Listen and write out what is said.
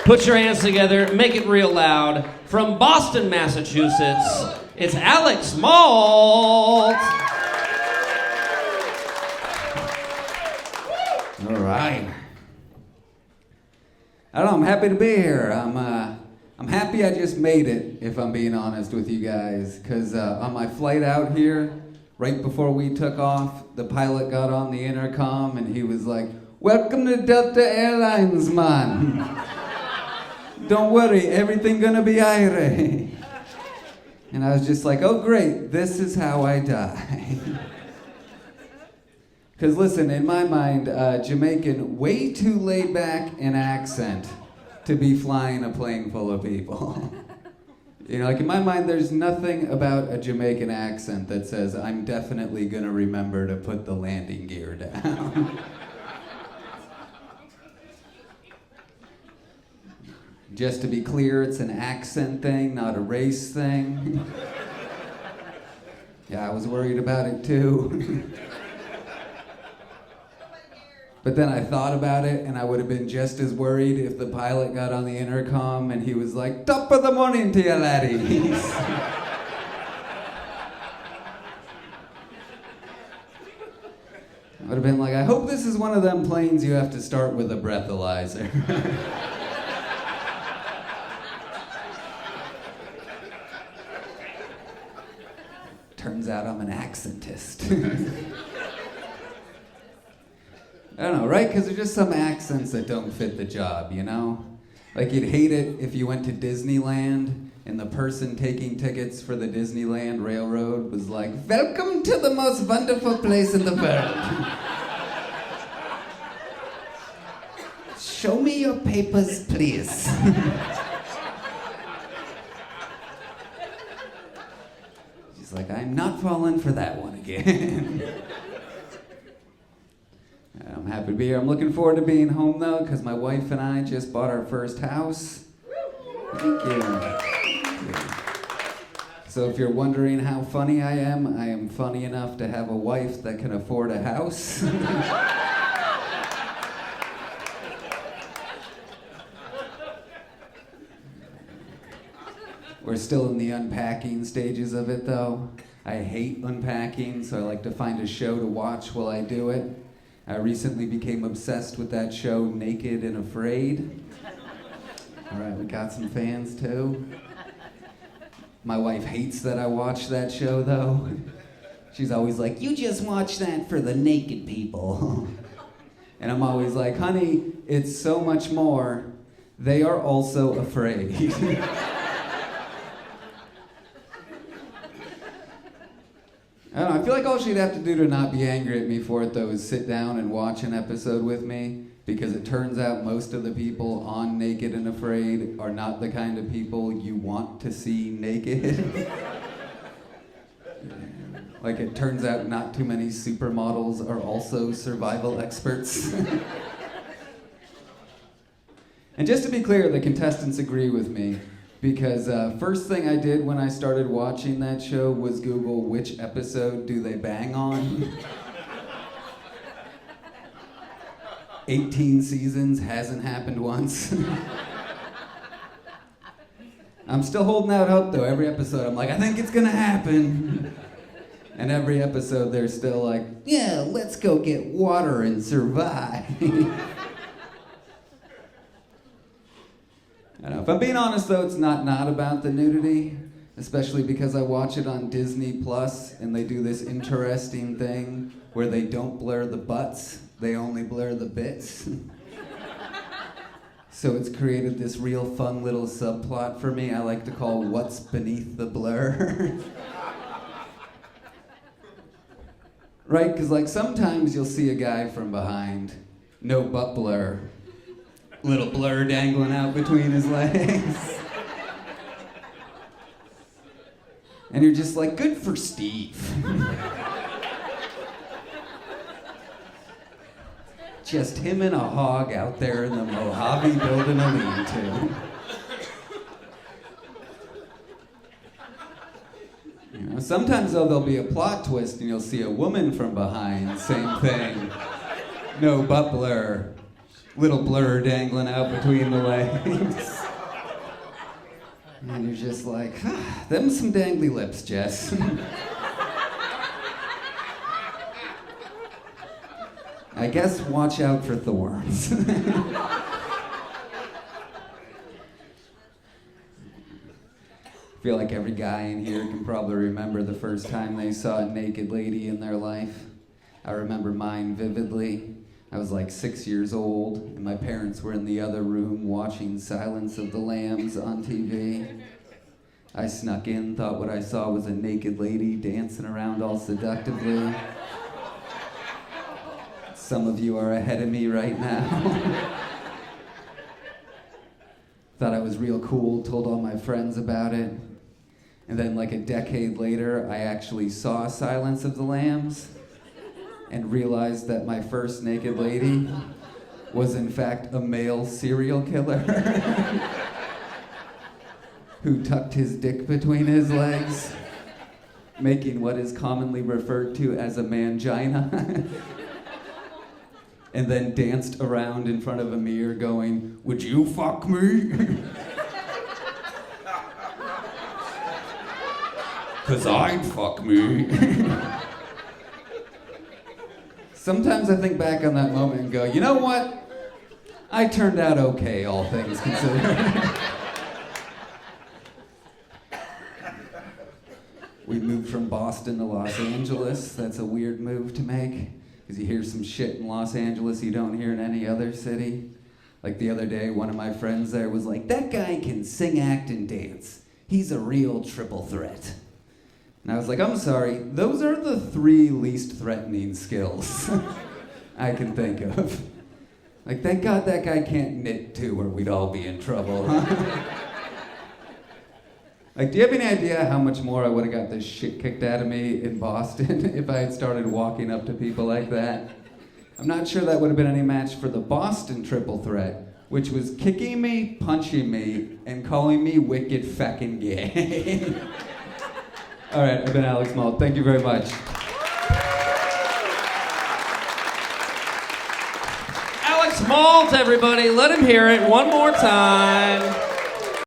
Put your hands together, make it real loud. From Boston, Massachusetts, it's Alex Malt. All right. I don't know, I'm happy to be here. I'm happy I just made it, if I'm being honest with you guys, because on my flight out here, right before we took off, the pilot got on the intercom and he was like, "Welcome to Delta Airlines, man. Don't worry, everything gonna be airy." And I was just like, oh great, this is how I die. Because listen, in my mind, Jamaican, way too laid back an accent to be flying a plane full of people. You know, like in my mind, there's nothing about a Jamaican accent that says, I'm definitely gonna remember to put the landing gear down. Just to be clear, it's an accent thing, not a race thing. Yeah, I was worried about it too. But then I thought about it, and I would have been just as worried if the pilot got on the intercom and he was like, "Top of the morning to you, laddies." I would have been like, I hope this is one of them planes you have to start with a breathalyzer. Turns out I'm an accentist. I don't know, right? Because there's just some accents that don't fit the job, you know? Like you'd hate it if you went to Disneyland and the person taking tickets for the Disneyland Railroad was like, "Welcome to the most wonderful place in the world. Show me your papers, please." She's like, "I'm not falling for that one again." I'm happy to be here. I'm looking forward to being home though, because my wife and I just bought our first house. Thank you. So if you're wondering how funny I am funny enough to have a wife that can afford a house. We're still in the unpacking stages of it though. I hate unpacking, so I like to find a show to watch while I do it. I recently became obsessed with that show, Naked and Afraid. All right, we got some fans too. My wife hates that I watch that show though. She's always like, "You just watch that for the naked people." And I'm always like, "Honey, it's so much more. They are also afraid." I don't know, I feel like all she'd have to do to not be angry at me for it, though, is sit down and watch an episode with me, because it turns out most of the people on Naked and Afraid are not the kind of people you want to see naked. Like, it turns out not too many supermodels are also survival experts. And just to be clear, the contestants agree with me. Because first thing I did when I started watching that show was Google which episode do they bang on. 18 seasons, hasn't happened once. I'm still holding out hope though. Every episode I'm like, I think it's gonna happen. And every episode they're still like, yeah, let's go get water and survive. I don't know. If I'm being honest though, it's not about the nudity, especially because I watch it on Disney Plus and they do this interesting thing where they don't blur the butts, they only blur the bits. So it's created this real fun little subplot for me I like to call What's Beneath the Blur. Right? Because like sometimes you'll see a guy from behind, no butt blur. Little blur dangling out between his legs. And you're just like, good for Steve. Just him and a hog out there in the Mojave building a lean-to. You know, sometimes though there'll be a plot twist and you'll see a woman from behind, same thing. No butt blur. little blur dangling out between the legs. And you're just like, them some dangly lips, Jess. I guess watch out for thorns. I feel like every guy in here can probably remember the first time they saw a naked lady in their life. I remember mine vividly. I was like 6 years old, and my parents were in the other room watching Silence of the Lambs on TV. I snuck in, thought what I saw was a naked lady dancing around all seductively. Some of you are ahead of me right now. Thought I was real cool, told all my friends about it. And then like a decade later, I actually saw Silence of the Lambs and realized that my first naked lady was in fact a male serial killer who tucked his dick between his legs, making what is commonly referred to as a mangina, and then danced around in front of a mirror going, "Would you fuck me?" "'Cause I'd fuck me." Sometimes I think back on that moment and go, you know what? I turned out okay, all things considered. We moved from Boston to Los Angeles. That's a weird move to make, because you hear some shit in Los Angeles you don't hear in any other city. Like the other day, one of my friends there was like, "That guy can sing, act, and dance. He's a real triple threat." And I was like, "I'm sorry, those are the 3 least threatening skills I can think of. Like, thank God that guy can't knit too, or we'd all be in trouble, huh?" Like, do you have any idea how much more I would have got this shit kicked out of me in Boston if I had started walking up to people like that? I'm not sure that would have been any match for the Boston triple threat, which was kicking me, punching me, and calling me wicked feckin' gay. All right, I've been Alex Malt. Thank you very much. Alex Malt, everybody. Let him hear it one more time.